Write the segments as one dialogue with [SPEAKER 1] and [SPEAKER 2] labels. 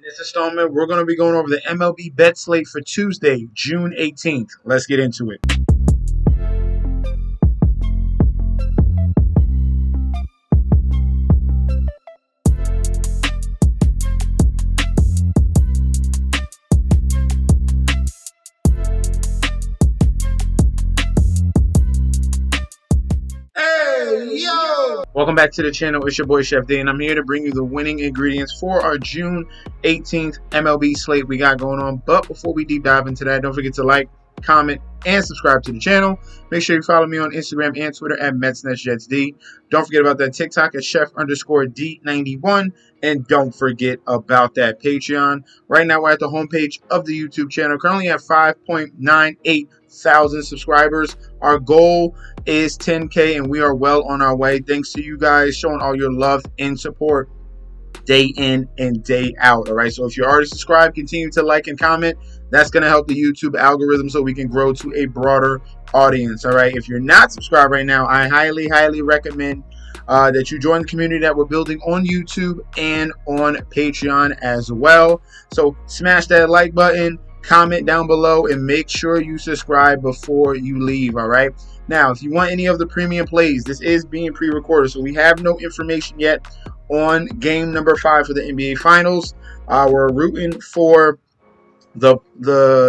[SPEAKER 1] this installment, we're going to be going over the MLB bet slate for Tuesday, June 18th. Let's get into it. Welcome back to the channel. It's your boy Chef D, and I'm here to bring you the winning ingredients for our June 18th MLB slate we got going on. But before we deep dive into that, don't forget to like, comment, and subscribe to the channel. Make sure you follow me on Instagram and Twitter at MetsNetsJetsD. Don't forget about that TikTok at Chef_D91. And don't forget about that Patreon. Right now, we're at the homepage of the YouTube channel. Currently at 5.98 thousand subscribers. Our goal is 10K, and we are well on our way. Thanks to you guys showing all your love and support day in and day out. All right, so if you're already subscribed, continue to like and comment. That's going to help the YouTube algorithm so we can grow to a broader audience. All right, if you're not subscribed right now, I highly recommend that you join the community that we're building on YouTube and on Patreon as well. So smash that like button, comment down below, and make sure you subscribe before you leave. All right, now if you want any of the premium plays, this is being pre-recorded, so we have no information yet on game number 5 for the NBA Finals. We're rooting for the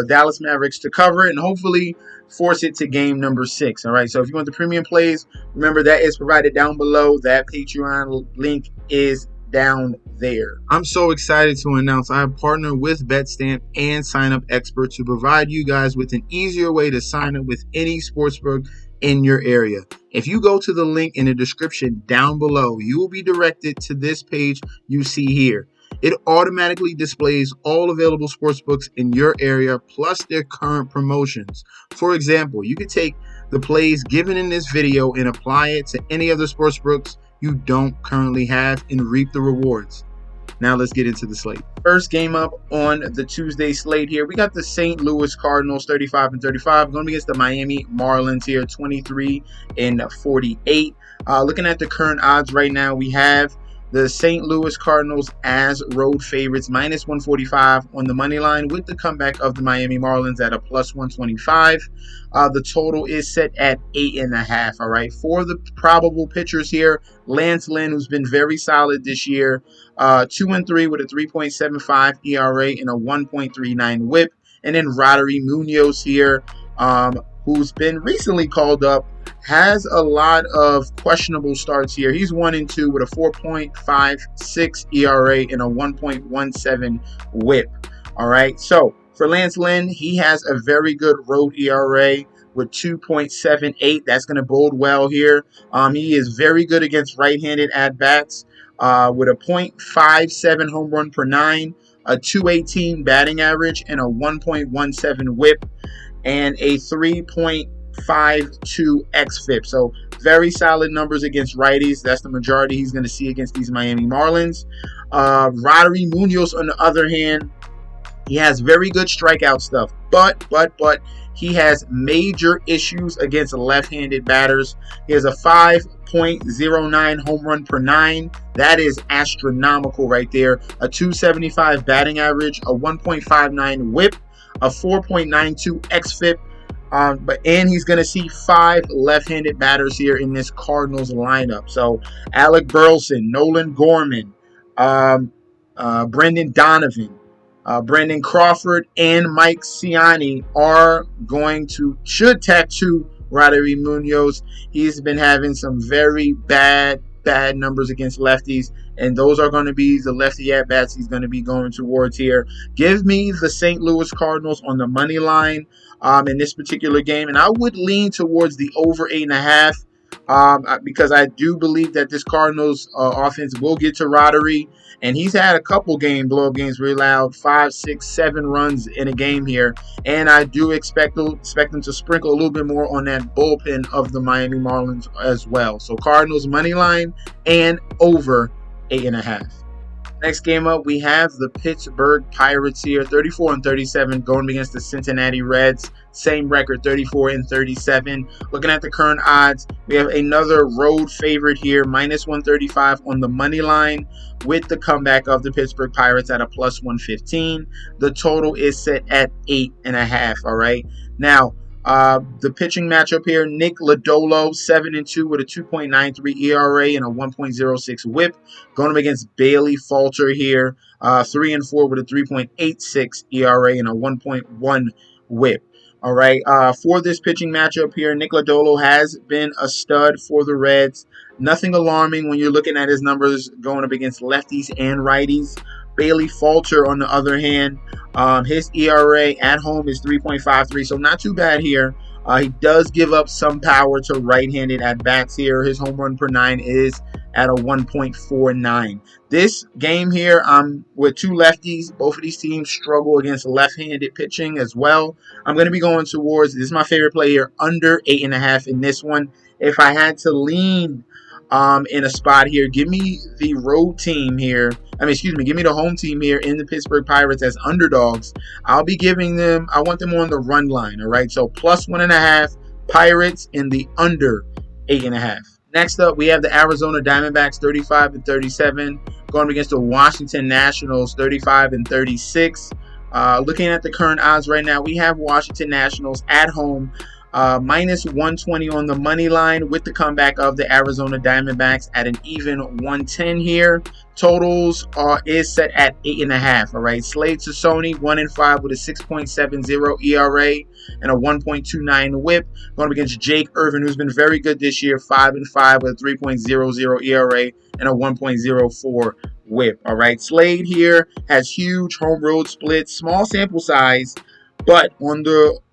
[SPEAKER 1] Dallas Mavericks to cover it and hopefully force it to game number 6. All right, so if you want the premium plays, remember that is provided down below. That Patreon link is down there. I'm so excited to announce I have partnered with BetStamp and SIGNUP Expert to provide you guys with an easier way to sign up with any sportsbook in your area. If you go to the link in the description down below, you will be directed to this page you see here. It automatically displays all available sportsbooks in your area plus their current promotions. For example, you could take the plays given in this video and apply it to any other sportsbooks you don't currently have and reap the rewards. Now let's get into the slate. First game up on the Tuesday slate here, we got the St. Louis Cardinals 35-35 going against the Miami Marlins here 23-48. Looking at the current odds right now, we have the St. Louis Cardinals as road favorites, -145 on the money line, with the comeback of the Miami Marlins at a +125. The total is set at 8.5. All right, for the probable pitchers here, Lance Lynn, who's been very solid this year, 2-3 with a 3.75 ERA and a 1.39 WHIP, and then Roddery Munoz here, who's been recently called up, has a lot of questionable starts here. He's 1-2 with a 4.56 ERA and a 1.17 WHIP. All right, so for Lance Lynn, he has a very good road ERA with 2.78. That's going to bode well here. He is very good against right-handed at-bats with a .57 home run per 9, a 218 batting average, and a 1.17 WHIP, and a 3.52 xFIP. So very solid numbers against righties. That's the majority he's going to see against these Miami Marlins. Roddery Munoz, on the other hand, he has very good strikeout stuff, but he has major issues against left-handed batters. He has a 5.09 home run per 9. That is astronomical right there. A 275 batting average, a 1.59 WHIP, a 4.92 xFIP. And he's going to see 5 left-handed batters here in this Cardinals lineup. So Alec Burleson, Nolan Gorman, Brendan Donovan, Brandon Crawford, and Mike Ciani should tattoo Roddery Munoz. He's been having some very bad numbers against lefties, and those are going to be the lefty at-bats he's going to be going towards here. Give me the St. Louis Cardinals on the money line in this particular game, and I would lean towards the over 8.5 because I do believe that this Cardinals offense will get to Roddery, and he's had a couple blow-up games where he allowed 5, 6, 7 runs in a game here, and I do expect them to sprinkle a little bit more on that bullpen of the Miami Marlins as well. So Cardinals money line and over 8.5. Next game up, we have the Pittsburgh Pirates here, 34-37, going against the Cincinnati Reds. Same record, 34-37. Looking at the current odds, we have another road favorite here, -135 on the money line, with the comeback of the Pittsburgh Pirates at a +115. The total is set at 8.5. All right. Now, the pitching matchup here, Nick Lodolo, 7-2 with a 2.93 ERA and a 1.06 WHIP, going up against Bailey Falter here, 3-4 with a 3.86 ERA and a 1.1 WHIP. All right, for this pitching matchup here, Nick Lodolo has been a stud for the Reds. Nothing alarming when you're looking at his numbers going up against lefties and righties. Bailey Falter, on the other hand, his ERA at home is 3.53, so not too bad here. He does give up some power to right-handed at-bats here. His home run per 9 is at a 1.49. This game here, with two lefties, both of these teams struggle against left-handed pitching as well. I'm going to be going towards, this is my favorite play here, under 8.5 in this one. If I had to lean in a spot here, give me the road team here. Give me the home team here in the Pittsburgh Pirates as underdogs. I'll be giving them, I want them on the run line, all right? So +1.5, Pirates in the under 8.5. Next up, we have the Arizona Diamondbacks, 35-37, going against the Washington Nationals, 35-36. Looking at the current odds right now, we have Washington Nationals at home, -120 on the money line, with the comeback of the Arizona Diamondbacks at an even 110 here. Totals is set at 8.5. All right, Slade Sassoni, 1-5 with a 6.70 ERA and a 1.29 WHIP, going up against Jake Irvin, who's been very good this year, 5-5 with a 3.00 ERA and a 1.04 WHIP. All right, Slade here has huge home road splits, small sample size, but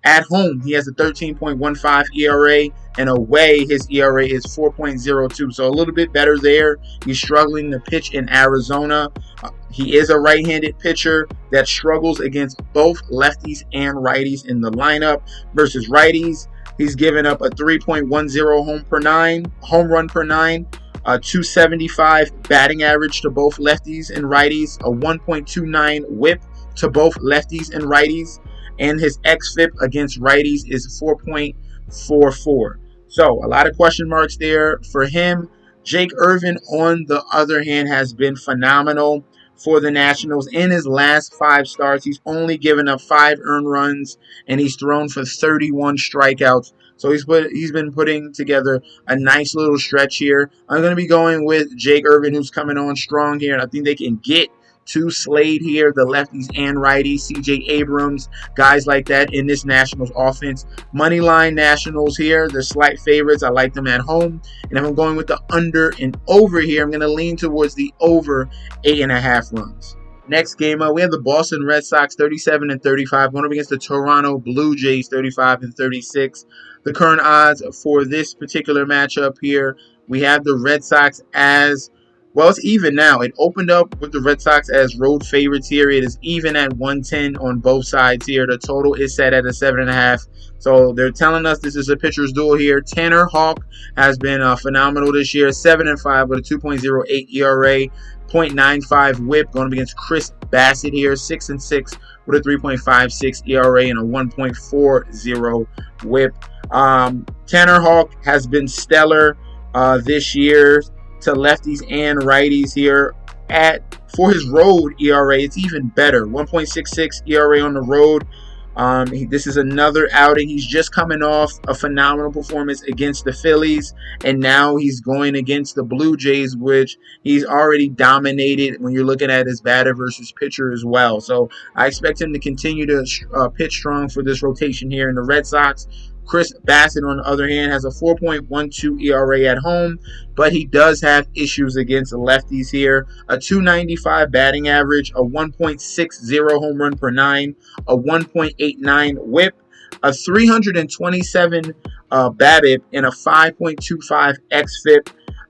[SPEAKER 1] at home, he has a 13.15 ERA, and away, his ERA is 4.02. So a little bit better there. He's struggling to pitch in Arizona. He is a right-handed pitcher that struggles against both lefties and righties in the lineup. Versus righties, he's given up a 3.10 home run per 9, a 275 batting average to both lefties and righties, a 1.29 WHIP to both lefties and righties, and his xFIP against righties is 4.44. So a lot of question marks there for him. Jake Irvin, on the other hand, has been phenomenal for the Nationals. In his last 5 starts, he's only given up 5 earned runs, and he's thrown for 31 strikeouts. So he's been putting together a nice little stretch here. I'm going to be going with Jake Irvin, who's coming on strong here, and I think they can get to Slade here, the lefties and righties, CJ Abrams, guys like that in this Nationals offense. Moneyline Nationals here, they're slight favorites. I like them at home. And if I'm going with the under and over here, I'm going to lean towards the over 8.5 runs. Next game up, we have the Boston Red Sox, 37-35, going up against the Toronto Blue Jays, 35-36. The current odds for this particular matchup here, we have the Red Sox as, well, it's even now. It opened up with the Red Sox as road favorites here. It is even at 110 on both sides here. The total is set at a 7.5. So they're telling us this is a pitcher's duel here. Tanner Houck has been phenomenal this year. 7-5 with a 2.08 ERA, 0.95 WHIP, going up against Chris Bassett here. 6-6 with a 3.56 ERA and a 1.40 WHIP. Tanner Houck has been stellar this year to lefties and righties here. For his road ERA, it's even better. 1.66 ERA on the road. This is another outing. He's just coming off a phenomenal performance against the Phillies, and now he's going against the Blue Jays, which he's already dominated when you're looking at his batter versus pitcher as well. So I expect him to continue to pitch strong for this rotation here in the Red Sox. Chris Bassett, on the other hand, has a 4.12 ERA at home, but he does have issues against the lefties here. A 295 batting average, a 1.60 home run per 9, a 1.89 WHIP, a 327 BABIP, and a 5.25 xFIP.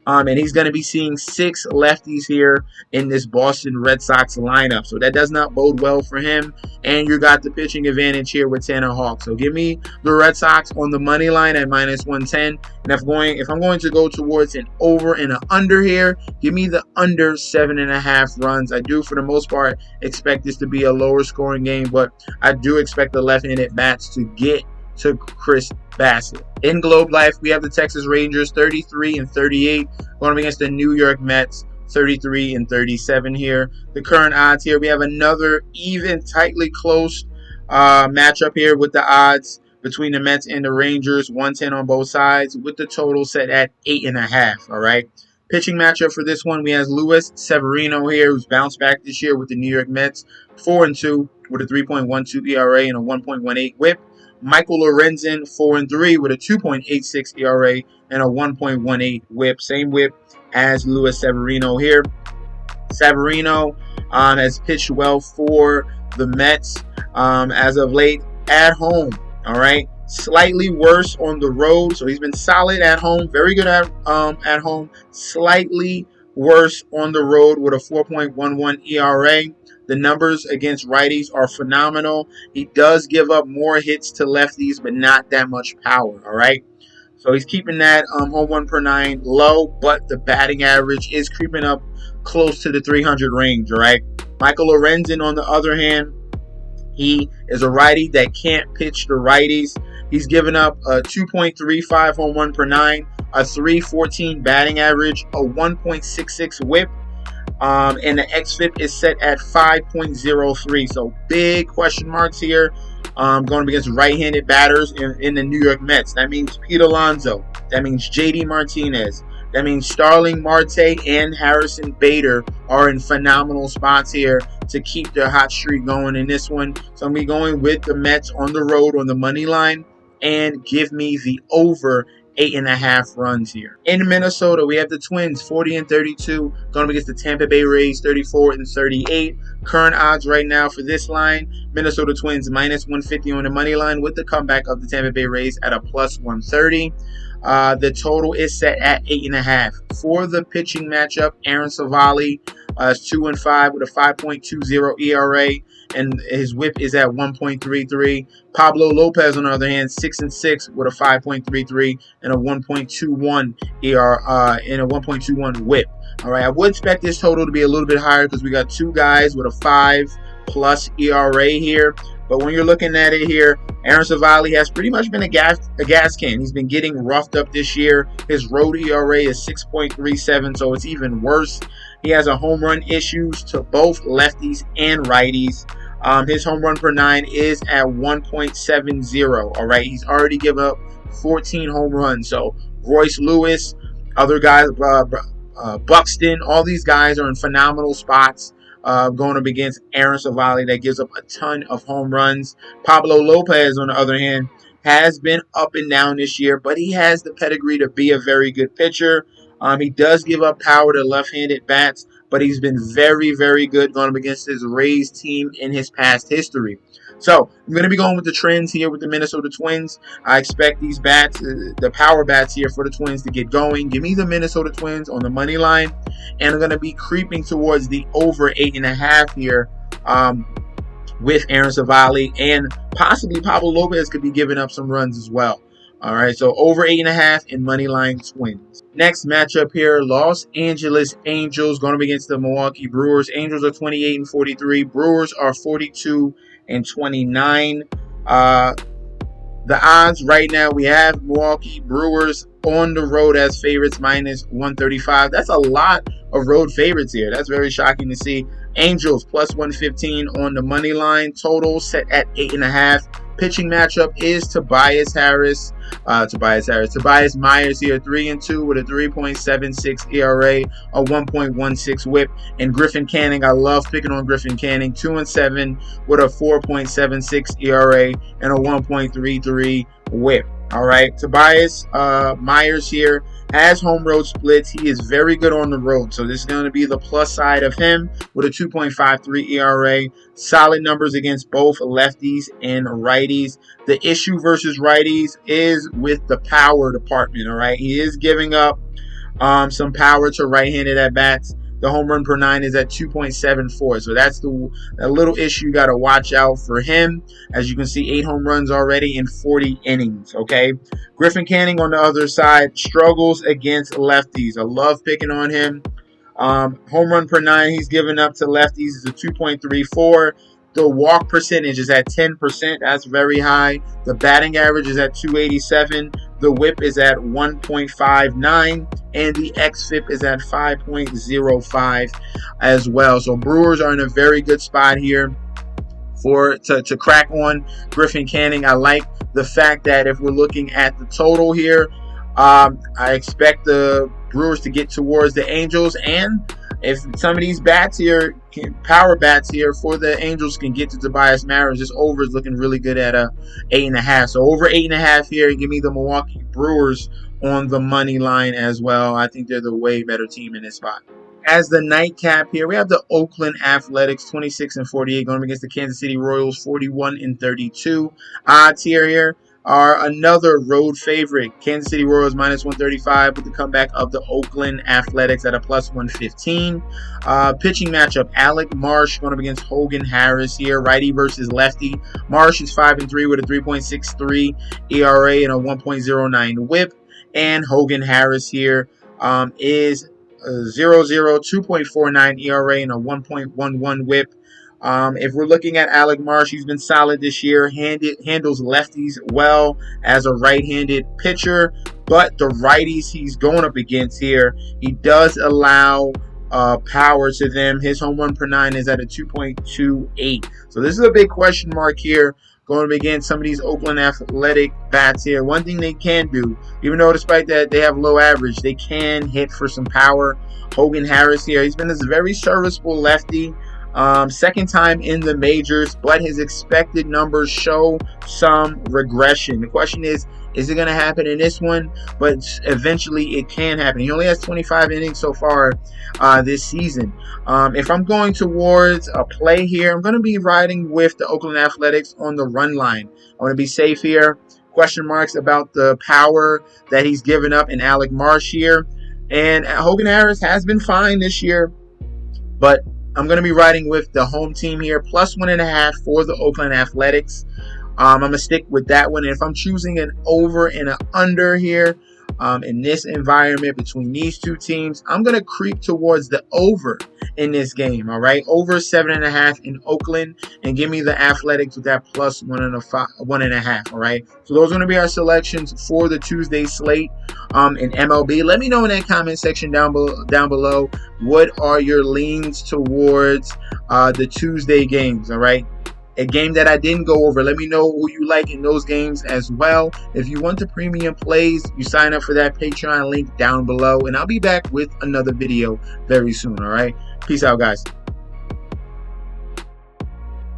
[SPEAKER 1] And he's going to be seeing 6 lefties here in this Boston Red Sox lineup. So that does not bode well for him. And you got the pitching advantage here with Tanner Houck. So give me the Red Sox on the money line at -110. And if I'm going to go towards an over and an under here, give me the under 7.5 runs. I do, for the most part, expect this to be a lower scoring game, but I do expect the left-handed bats to get to Chris Bassett. In Globe Life, we have the Texas Rangers 33-38 going up against the New York Mets 33-37 here. The current odds here, we have another even, tightly close matchup here with the odds between the Mets and the Rangers, 110 on both sides, with the total set at 8.5. All right. Pitching matchup for this one, we have Luis Severino here, who's bounced back this year with the New York Mets, 4-2 with a 3.12 ERA and a 1.18 WHIP. Michael Lorenzen, 4-3 with a 2.86 ERA and a 1.18 WHIP. Same WHIP as Luis Severino here. Severino has pitched well for the Mets as of late at home. All right, slightly worse on the road. So he's been solid at home, very good at home. Slightly worse on the road with a 4.11 ERA. The numbers against righties are phenomenal. He does give up more hits to lefties, but not that much power, all right? So he's keeping that home run per 9 low, but the batting average is creeping up close to the 300 range, all right? Michael Lorenzen, on the other hand, he is a righty that can't pitch to righties. He's given up a 2.35 home run per 9, a 3.14 batting average, a 1.66 WHIP. And the xFIP is set at 5.03. So big question marks here going up against right-handed batters in the New York Mets. That means Pete Alonso. That means JD Martinez. That means Starling Marte and Harrison Bader are in phenomenal spots here to keep their hot streak going in this one. So I'm going to be going with the Mets on the road on the money line, and give me the over 8.5 runs here. In Minnesota, we have the Twins 40-32 going up against the Tampa Bay Rays 34-38. Current odds right now for this line, Minnesota Twins -150 on the money line with the comeback of the Tampa Bay Rays at a +130. The total is set at 8.5. For the pitching matchup, Aaron Savali is 2-5 with a 5.20 ERA, and his WHIP is at 1.33. Pablo Lopez, on the other hand, 6-6 with a 5.33 and a 1.21 ERA and a 1.21 WHIP. All right, I would expect this total to be a little bit higher because we got two guys with a 5+ ERA here. But when you're looking at it here, Aaron Savali has pretty much been a gas can. He's been getting roughed up this year. His road ERA is 6.37, so it's even worse. He has a home run issues to both lefties and righties. His home run per 9 is at 1.70. All right, he's already given up 14 home runs. So Royce Lewis, other guys, Buxton, all these guys are in phenomenal spots. Going up against Aaron Savali that gives up a ton of home runs. Pablo Lopez, on the other hand, has been up and down this year, but he has the pedigree to be a very good pitcher. He does give up power to left-handed bats, but he's been very, very good going up against his Rays team in his past history. So I'm going to be going with the trends here with the Minnesota Twins. I expect these bats, the power bats here for the Twins, to get going. Give me the Minnesota Twins on the money line, and I'm going to be creeping towards the over 8.5 here with Aaron Savali, and possibly Pablo Lopez could be giving up some runs as well. All right, so over 8.5 and money line Twins. Next matchup here, Los Angeles Angels going up against the Milwaukee Brewers. Angels are 28-43. Brewers are 42-29. The odds right now, we have Milwaukee Brewers on the road as favorites -135. That's a lot of road favorites here. That's very shocking to see. Angels +115 on the money line. Total set at 8.5. Pitching matchup is Tobias Myers here, 3-2 with a 3.76 ERA, a 1.16 WHIP, and Griffin Canning. I love picking on Griffin Canning, 2-7 with a 4.76 ERA and a 1.33 WHIP. All right, Tobias Myers here has home road splits. He is very good on the road, so this is going to be the plus side of him with a 2.53 ERA. Solid numbers against both lefties and righties. The issue versus righties is with the power department, all right? He is giving up some power to right-handed at bats. The home run per 9 is at 2.74. So that's a little issue you got to watch out for him. As you can see, 8 home runs already in 40 innings. Okay. Griffin Canning on the other side struggles against lefties. I love picking on him. Home run per 9 he's given up to lefties is a 2.34. The walk percentage is at 10%. That's very high. The batting average is at 287. The whip is at 1.59. And the xFIP is at 5.05 as well. So Brewers are in a very good spot here to crack on Griffin Canning. I like the fact that if we're looking at the total here, I expect the Brewers to get towards the Angels, and if some of these bats here, power bats here for the Angels, can get to Tobias Maris, this over is looking really good at 8.5. So over 8.5 here. Give me the Milwaukee Brewers on the money line as well. I think they're the way better team in this spot. As the nightcap here, we have the Oakland Athletics 26-48 going against the Kansas City Royals 41-32. Odds here are another road favorite. Kansas City Royals -135 with the comeback of the Oakland Athletics at a +115. Pitching matchup, Alec Marsh going up against Hogan Harris here, righty versus lefty. Marsh is 5-3 with a 3.63 ERA and a 1.09 whip. And Hogan Harris here is 0-0, 2.49 ERA and a 1.11 whip. If we're looking at Alec Marsh, he's been solid this year. Handles lefties well as a right-handed pitcher, but the righties he's going up against here, he does allow power to them. His home run per 9 is at a 2.28. So this is a big question mark here going against some of these Oakland Athletic bats here. One thing they can do, even though despite that they have low average, they can hit for some power. Hogan Harris here, he's been this very serviceable lefty. Second time in the majors, but his expected numbers show some regression. The question is it going to happen in this one? But eventually it can happen. He only has 25 innings so far this season. If I'm going towards a play here, I'm going to be riding with the Oakland Athletics on the run line. I want to be safe here. Question marks about the power that he's given up in Alec Marsh here. And Hogan Harris has been fine this year, but I'm going to be riding with the home team here, +1.5 for the Oakland Athletics. I'm going to stick with that one. And if I'm choosing an over and an under here in this environment between these two teams, I'm going to creep towards the over in this game. All right, over 7.5 in Oakland, and give me the Athletics with that +1.5. All right, so those are going to be our selections for the Tuesday slate in MLB. Let me know in that comment section down below. What are your leans towards the Tuesday games? All right. A game that I didn't go over. Let me know who you like in those games as well. If you want the premium plays, you sign up for that Patreon link down below. And I'll be back with another video very soon, all right? Peace out, guys.